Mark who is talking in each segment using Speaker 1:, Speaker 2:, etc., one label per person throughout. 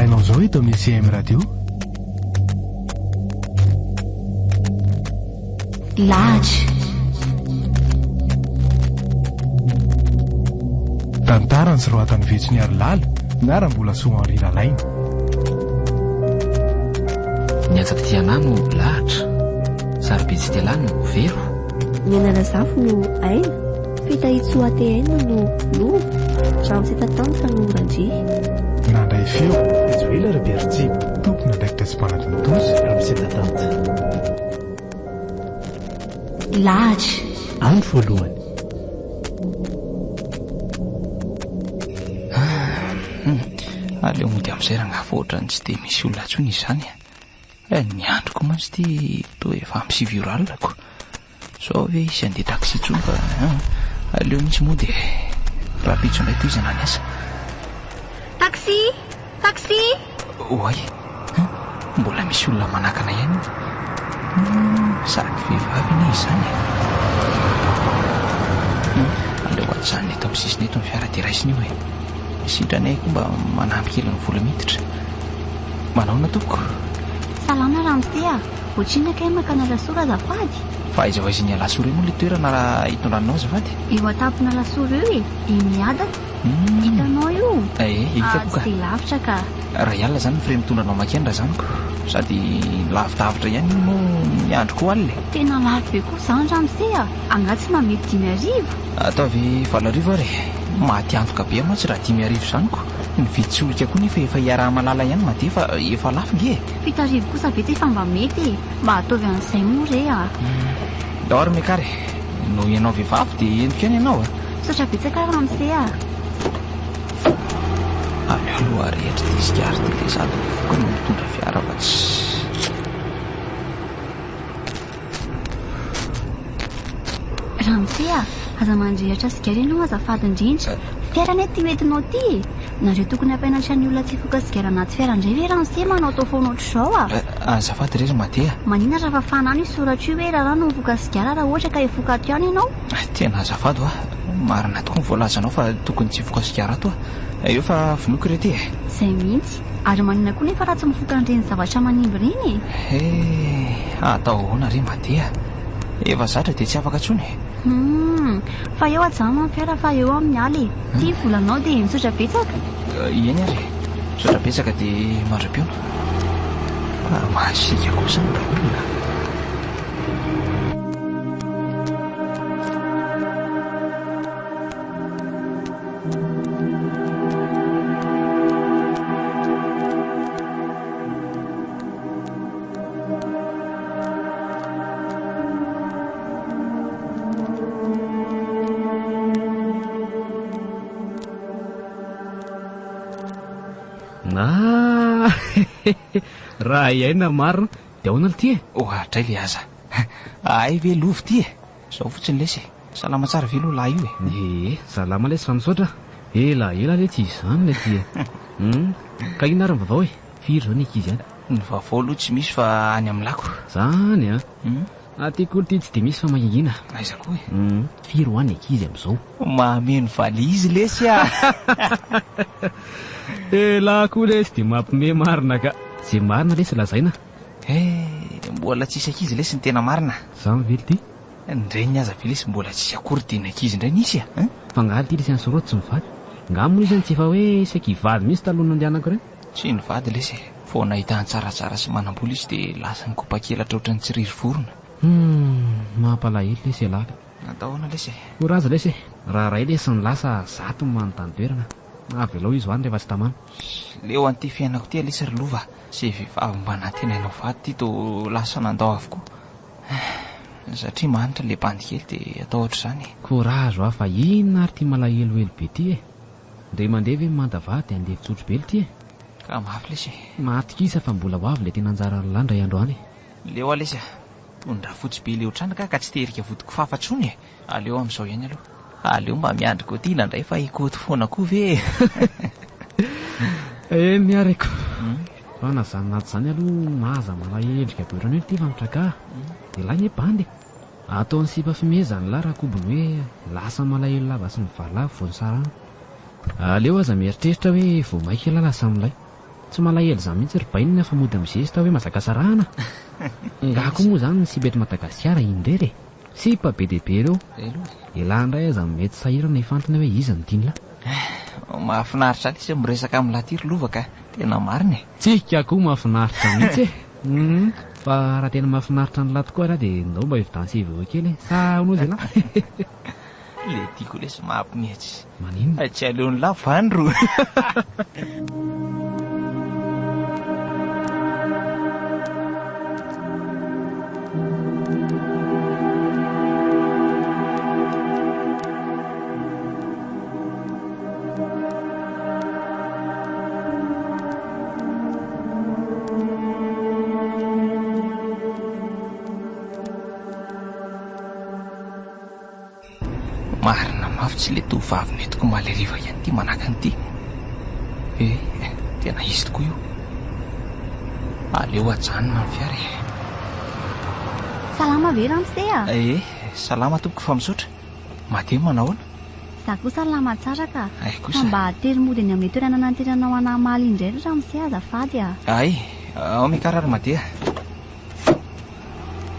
Speaker 1: hainao zao eto amin'ny CM radio
Speaker 2: lahatra
Speaker 1: tantarany sy rohatany vetsy ny ary lala miara-mbola soa Henri Lalaina.
Speaker 3: Niatsaka tianano lahatra, sarobitsy tialano vero,
Speaker 4: ny ananazafo no aina, fitahitsoateaina no lova, ramosetatantra no randry.
Speaker 1: Nandray feo ezoela rebertsi tompona ndraikitra sy mpanadinodosy ramosetatantra.
Speaker 2: lahatra
Speaker 1: andro voalohany.
Speaker 3: aleo mody amin'izay raha ngavoatra ny tsy dia misy olona ntsony izany. Ny androko mantsy ty to efa amin'ny 7 ora alinako. Sao ve izy andeha taxi intsony fa aleo mihitsy moa dia raha pitso indray toy izy anany asa.
Speaker 2: taxi taxi
Speaker 3: Oay, mbola misy olona manakana ihany. Sady vehivavy ny izany. Aleo ajanona eto amin'ny sisiny eto amin'ny fiara teraisiny io e. Sindranay koa mba manampy kely ny vola miditra. Manao tompoko?
Speaker 2: salama ramosea voatsinaka e makana lasora azafady.
Speaker 3: Fa aiza vai izy ny lasora io moa le toerana raha hitondranao azafady?
Speaker 2: Eo atapona lasora io e miadana. Hitanao io?
Speaker 3: Hitako ka.
Speaker 2: Tsy dia lavitra ka.
Speaker 3: Raha ialina zany ny fire mitondranao makeny raha zaniko. Sady lavidavitra ihany no miandro koa alina.
Speaker 2: Tena lavitra be koa izany ramosea. Angatsy mamety 5,000.
Speaker 3: Ataovy 7,000 ary. Mahatiantoka be mantsy raha 5,000 zaniko. Ny viditsolika koa nefa efa hiaraha malala ihany made fa efa lafo nge.
Speaker 2: 7,000 kosa vetsy efa mba mety mba ataovy an'izay moa re a.
Speaker 3: Daory mekare, no ianao vehivavy dia endrika ihany ianao a.
Speaker 2: Sotra betsaka ramosea.
Speaker 3: Aleo aloha rehetra disika ary dia sady mivoaka no mitondra fiara fa tsy.
Speaker 2: Ramosea, aza mandrehatra sigara ianao azafady indrindra. Fiarana ty hoentinao ty. Nareo tokony ampianatra ny olona tsy foka sigara anaty fiara indray ve Ramosea manao tao foana ohatr'izao a.
Speaker 3: Azafady rery Matea.
Speaker 2: Manina raha fafanao ny soratra io hoe raha no mivoaka sigara raha ohatra ka hivoaka ato ihany ianao.
Speaker 3: Tena azafady a. Marina tokoa ny voalazanao fa tokony tsy hivoaka sigara ato a. Eo fa vinoky re ty e.
Speaker 2: Izay mihitsy. Ary manina koa nefa raha tsy mivoaka an'ireny zavatra manimby reny.
Speaker 3: Atao ahoana re Matea. Efa zatra dia tsy afaka intsony.
Speaker 2: Fa eo ajama amin'ny fiara fa eo amin'ny aly. Ty volanao dia misotra betsaka.
Speaker 3: Eny ary. Misotra betsaka dia mandram-piona. Mahasika kosa ny olona.
Speaker 5: Raha iaina marina dia ahoana ty e?
Speaker 3: Ohatra le aza. Ay ve lovy ty e. Zao fotsiny lesy. Salama tsara ve lo lahy io e.
Speaker 5: Salama lesy fa misaotra. Ela le tsy izany le ty e. Ka ino ary ny vavao e? Firy zao ny ankizy any?
Speaker 3: Ny vavao aloha tsy misy fa any amin'ny lako.
Speaker 5: Zany a. Aty koa ty tsy dia misy fa mahingina.
Speaker 3: Aiza koa e.
Speaker 5: Firy ho any ankizy amin'izao.
Speaker 3: Mameno valizy lesy a.
Speaker 5: Ela koa lesy dia mampime marina ka. Zay marina lesy lazaina.
Speaker 3: Mbola tsisy ankizy lesy ny tena marina.
Speaker 5: Zany vely ty.
Speaker 3: Ndray ny aza ve lesy mbola tsisy akory dia ny ankizy indray nisy a.
Speaker 5: Fa ngaly ty lesy ansorota tsy mivady. Ngamony izy tsy efa hoe saky hivady mihitsy taloha nandehanako ireny.
Speaker 3: Tsy nivady lesy. Fo nahitany tsaratsara sy manam-bola izy dia lasa ny kopa-kelatra ohatran'ny tsy riry vorona.
Speaker 5: Mampalahelo lesy alaka.
Speaker 3: Atahoana lesy.
Speaker 5: Koraza lesy. Raha ray lesy ny lasa zato ny manontany toerana. Avelao izy hoany rehefa tsy tamana.
Speaker 3: Leo an'ity fiainako ty lesy ry lova. Zay vehivavy mba natenainao vady ty to lasa nandao avokoa. Satria manitra le bandy kely dia atao ohatr'izany.
Speaker 5: Korazo afa inona ary ty malahelohelo be ty e. Ndray mandeha ve manda vady dia andeha fitsotro be ty e.
Speaker 3: Ka mafy lesy.
Speaker 5: Matikisa fa mbola ho avy le tena anjara landra andro any.
Speaker 3: Leo lesy tondra fotsy be leo trano ka tsy terika vodiko fafatsony e. Aleo amin'izao ihany aloha. Aleo mba miandriko ty nandray fa ikoty foana koa ve.
Speaker 5: Miareko. Fa na zany naty zany aloha mahaza malahelika be ohatrany hoe ty famitraka. Dia lahy ny bandy. Ataon'ny sipa fimezany lahy raha kobony hoe lasa malahelo lava sy mivalavo voany sarana. Aleo aza mieritreritra hoe vao maika lala samilay. Tsy malahelo izany mihitsy ry bainina fa mody amin'ny zesta hoe mazaka sarahana. Ngako moa izany sy beto Madagasikara indrery. Sy pa be dehibe ireo. Ilahy indray aza mety sahirana ifantana hoe iza ny tian'la.
Speaker 3: Mahafinaritra izy miresaka amin'ny latiro lovaka. Tena marina e.
Speaker 5: Tsika koa mahafinaritra mihitsy e. Fa raha tena mahafinaritra ny lato koa raha dia ndao mba evidansy eveo kely e. Sa hono izay lahy?
Speaker 3: Le tiako lesy mahampimihitsy.
Speaker 5: Maninona?
Speaker 3: Tsy aleon'ny lavandro. Marina mafy tsy le tovavy metiko maleriva ihany ty manaka an'ity. Tena izy tokoa io. Aleo ajanona ny fiara.
Speaker 2: Salama ve Ramsey a?
Speaker 3: Salama tompoko fa misaotra. Mateo manao ahoana?
Speaker 2: Za koa salama tsara ka.
Speaker 3: Kosa.
Speaker 2: Fa mba tery mody any amin'ny toerana nanteranao anamaly indray ry Ramsey azafady a.
Speaker 3: Ao mikarary Mateo.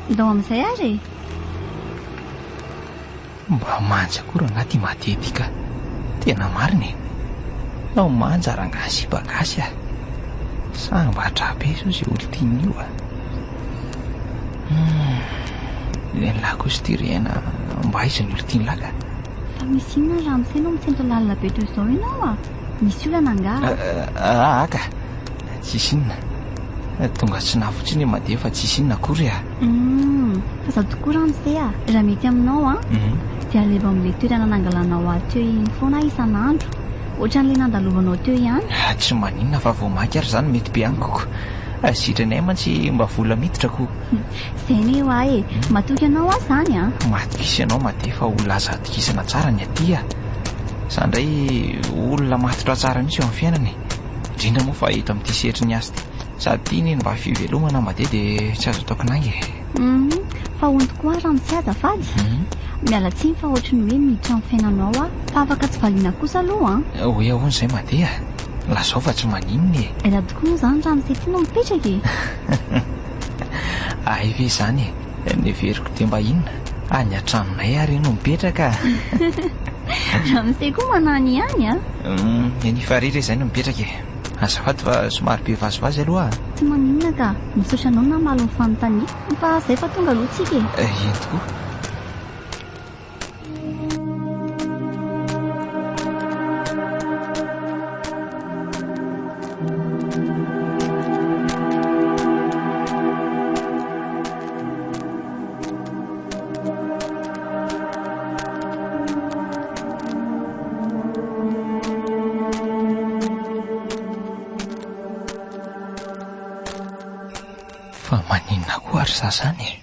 Speaker 2: Ndao amin'izay ary?
Speaker 3: Mba manja koa raha anaty Mateo ity ka. Tena marina e. Nao manja rangasy bagasy a. Sambatra be so izay olo tian'io a. Ny lako sy tirena mba izy ny olo tiany laka.
Speaker 2: Fa misy inona Ramsey no mitsentra lalina be toy izao ianao a? Misy olana angaha?
Speaker 3: Aka. Tsisy inona. Tonga tsy nafotsiny Mateo fa tsisy inona akory a.
Speaker 2: Fa za tokoa Ramsey a. Raha mety aminao a? Dia aleva amin'ilay toerana nangalanao ato iny foana isan'andro. Ohatran'ilay nandalovanao teo ihany.
Speaker 3: Tsy maninona fa vao maika ary izany mety be ankoko. Sitranay mantsy mba vola miditrako.
Speaker 2: Izay ny eo ahy matoky anao a izany a?
Speaker 3: Matokisa ianao Mateo fa olona aza atokisana tsara ny aty a. Sa indray olona matotra tsara mihitsy eo amin'ny fiainany. Indrindra moa fa eto amin'ity sehatry ny asa ity. Sady tiany mba fivelomana Mateo dia tsy azo ataoko nangy.
Speaker 2: Fa hono tokoa Ramsey azafady. Miala tsiny fa ohatran'ny hoe miditra amin'ny fiainanao a. Fa afaka tsy valiana kosa aloha a.
Speaker 3: Hoe ahoana izay Mateo? Lazao fa tsy maninona e.
Speaker 2: Raha tokoa moa izany Ramsey ity no mipetraka e.
Speaker 3: Ve izany e. Neveriko dia mba inona? Any an-tranonay ary no mipetraka.
Speaker 2: Ramsey koa manany ihany a.
Speaker 3: Ny farira izay no mipetraka e. Azafady fa somary be vazovazy aloha.
Speaker 2: Tsy maninona ka. Misaotra anao na malo ny fanontania. Fa izay fa tonga aloha tsika e.
Speaker 3: Eny tokoa. Fa maninona koa ary zazany e.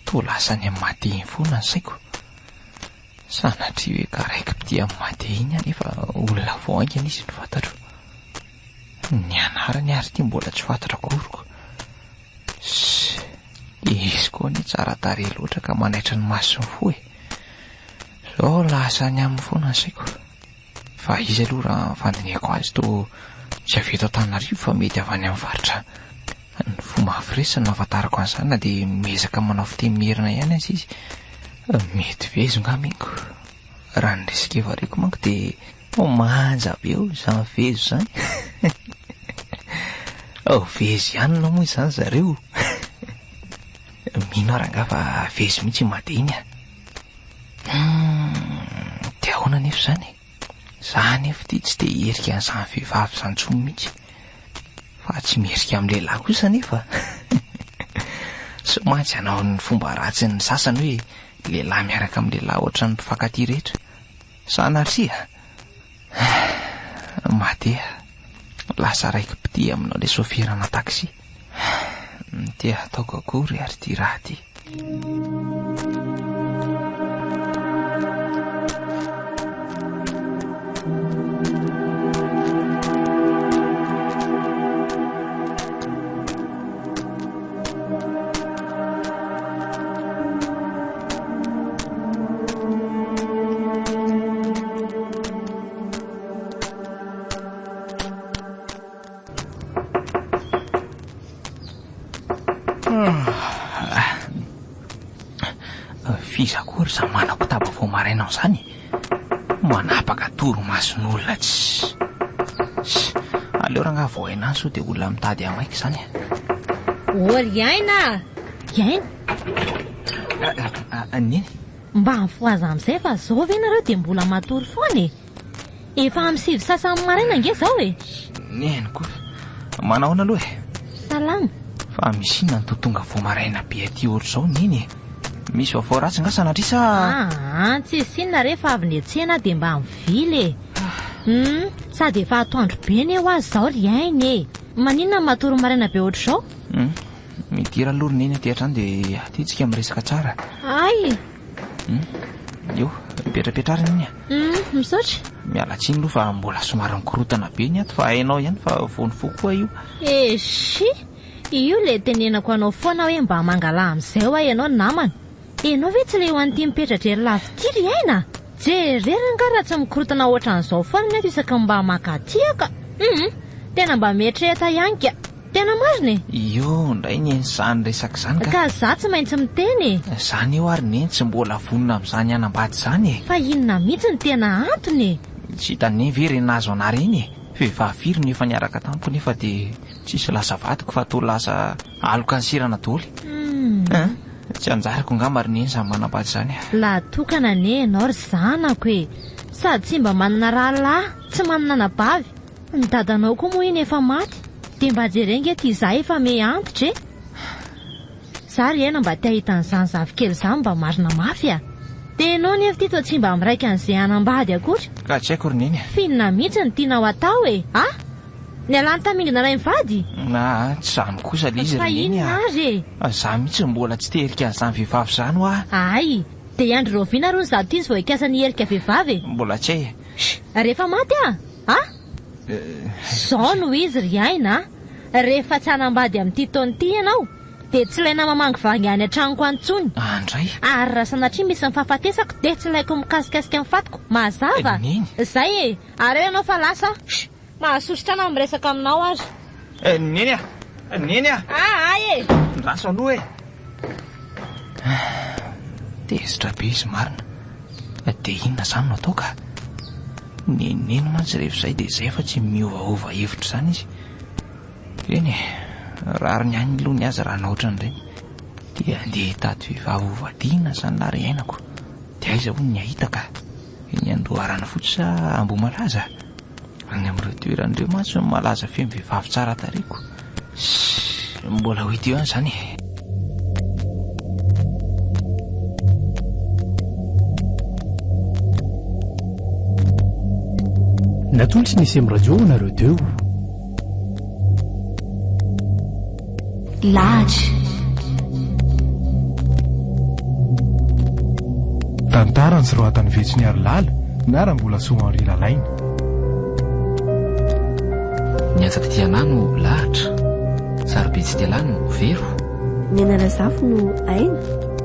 Speaker 3: To lasany amin'ny Mateo iny foana ny saiko. Sanatria hoe karaiki-pity amin'ny Mateo iny anefa olona vao aingana izy ny fantatro. Ny anarany ary ity mbola tsy fantatra koroko. Izy koa ny tsara tarehy loatra ka manaitra ny maso ny fo e. Zao lasany amin'ny foana ny saiko. Fa izy aloha raha fandiniako azy to tsy avy eto Antananarivo fa mety avy any amin'ny faritra. Ny fomba afiresiny nahafantarako an'izany na dia miezaka manao fitemerina ihany azy izy. Mety vezo ngamingo. Raha ny resika variko manko dia manja be eo izany vezo izany. Vezo ihany no moa izany zareo. Mino ary anga fa vezo mihitsy Mateo iny a. Dia ahoana nefa izany? Za nefa ity tsy dia hierika an'izany vehivavy izany intsony mihitsy. Fa tsy mierika amin'ny lehilahy kosa nefa. Somatsy hanao ny fomba ratsy ny sasany hoe lehilahy miaraka amin'ny lehilahy ohatran'ny mpifankatia rehetra. Sanatria Mateo, lasa raiki-pity aminao ilay sofirana taksi. Tia ataoko akory ary ty raha ty. Fiza kory za manako taba vao marainao zany manapaka toromason'olona tsy aleo raha ngaha vao haina so dia olona mitady amaiky zany.
Speaker 6: Ory aina iaina
Speaker 3: neny
Speaker 6: mba mifoaza amin'izay fa zao ve nareo dia mbola matory foana e efa amin'ny 7 sasany maraina nge zao e
Speaker 3: neny koa manaona aloha e
Speaker 6: salama
Speaker 3: fa misy inona ny totonga vao maraina be aty ohatr' izao neny e misy vaovao ratsy nga sanatrisa
Speaker 6: tsy sinona rehefa avy ny atsena dia mba mivily e sady efa atoandro be ny eo azy zao ry ainy e maninona matory maraina be ohatr' izao
Speaker 3: midira alory neny atyhatrany dia aty tsika miresaka tsara.
Speaker 6: ay
Speaker 3: io mipetrapetrarana iny
Speaker 6: misaotra
Speaker 3: miala tsiny aloha fa mbola somary mikorotana be ny ato fa hainao ihany fa vonifo koa io
Speaker 6: esy io le tenenako anao foana hoe mba mangala amin'izay ho a ianao namana ianao ve tsy le ho an'ity mipetratra ery lavity ry aina jereranga raha tsy mikorotana ohatran'izao foana ny ato isaka mba makatiaka tena mba mieritrehitra ihany ka tena marina e
Speaker 3: io ndray neny zany resaka zany
Speaker 6: ka za tsy maintsy miteny
Speaker 3: zany io ary neny tsy mbola vonona amin'izany anambady zany e
Speaker 6: fa inona mihitsy ny tena antony
Speaker 3: tsy hitany ve renazo anary iny e vehivavy no efa niaraka tampo nefa dia tsisy lasa vadiko fa to lasa aloka ny sirana doly tsy anjariko ngamba ry neny samy manambady zany
Speaker 6: la tokana ne ianao ry zanako e sady tsy mba manana rahalahy tsy manana nabavy ny dadanao koa moa iny efa maty dia mba jerenge ty za efa me antitra e za ry aina mba tia hitan'izany zavikely izany mba marina mafy a dia ianao nefa ty to tsy mba miraika an'izay anambady akoatra
Speaker 3: ka tsy haiko ry neny
Speaker 6: finona mihitsy ny tianao atao e ny alany tamingana ray mivady
Speaker 3: na tsy zany kosa le izy
Speaker 6: fa
Speaker 3: ry neny
Speaker 6: inona azy
Speaker 3: za mihitsy mbola tsy terika an'izany vehivavy zany ho
Speaker 6: ay dia andro roviana ro ny zato izy vao ikasa ny herika vehivavy
Speaker 3: mbola tsy
Speaker 6: rehefa maty zao no izy ry aina rehefa tsy hanambady amin'ity taon'ity ianao dia tsy ilaina mamangy vangy any an-tranoko antsony
Speaker 3: andray
Speaker 6: ary raha sanatria misy mifahafatesako dia tsy ilaiko mikasikasika mifatiko mazava zay e ary eo ianao fa lasa mahasositrana miresaka aminao azy
Speaker 3: neny neny
Speaker 6: ay e
Speaker 3: raso aloha e tezitra be izy marina dia inona zany no atao ka neneny mantsy rehefa izay dia izay fa tsy miovaova hevitra zany izy eny raha ry ny any aloha ny azy raha naohatran'ireny dia andeha hitady vehivavy hovadiana zany na ry ainako dia aiza hoy ny ahita ka eny andoharana fotsy sa ambo malaza any amin'ireo toeran'ireo mantsy ny malaza feno vehivavy tsara tariko mbola ho hita eo any zany
Speaker 1: natolotry nisy amin'ny radio nareo teo
Speaker 2: lahatra
Speaker 1: tantarany sy rohatany vetsony ary lala miara-mbola somanry lalaina
Speaker 5: ny atsaka tianahy no lahatra sarobe tsy tialahy no vero
Speaker 4: ny analazafo no aina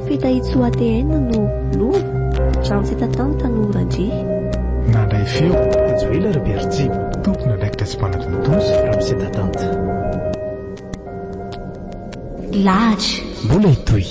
Speaker 4: fitahitsoateaina no lova ranosetatanita no randry
Speaker 1: nandray feo ajoela raberji tompona ndraikitra tsy mpanadinotosy ramosetatanita
Speaker 2: lahatra
Speaker 1: mbola hitoy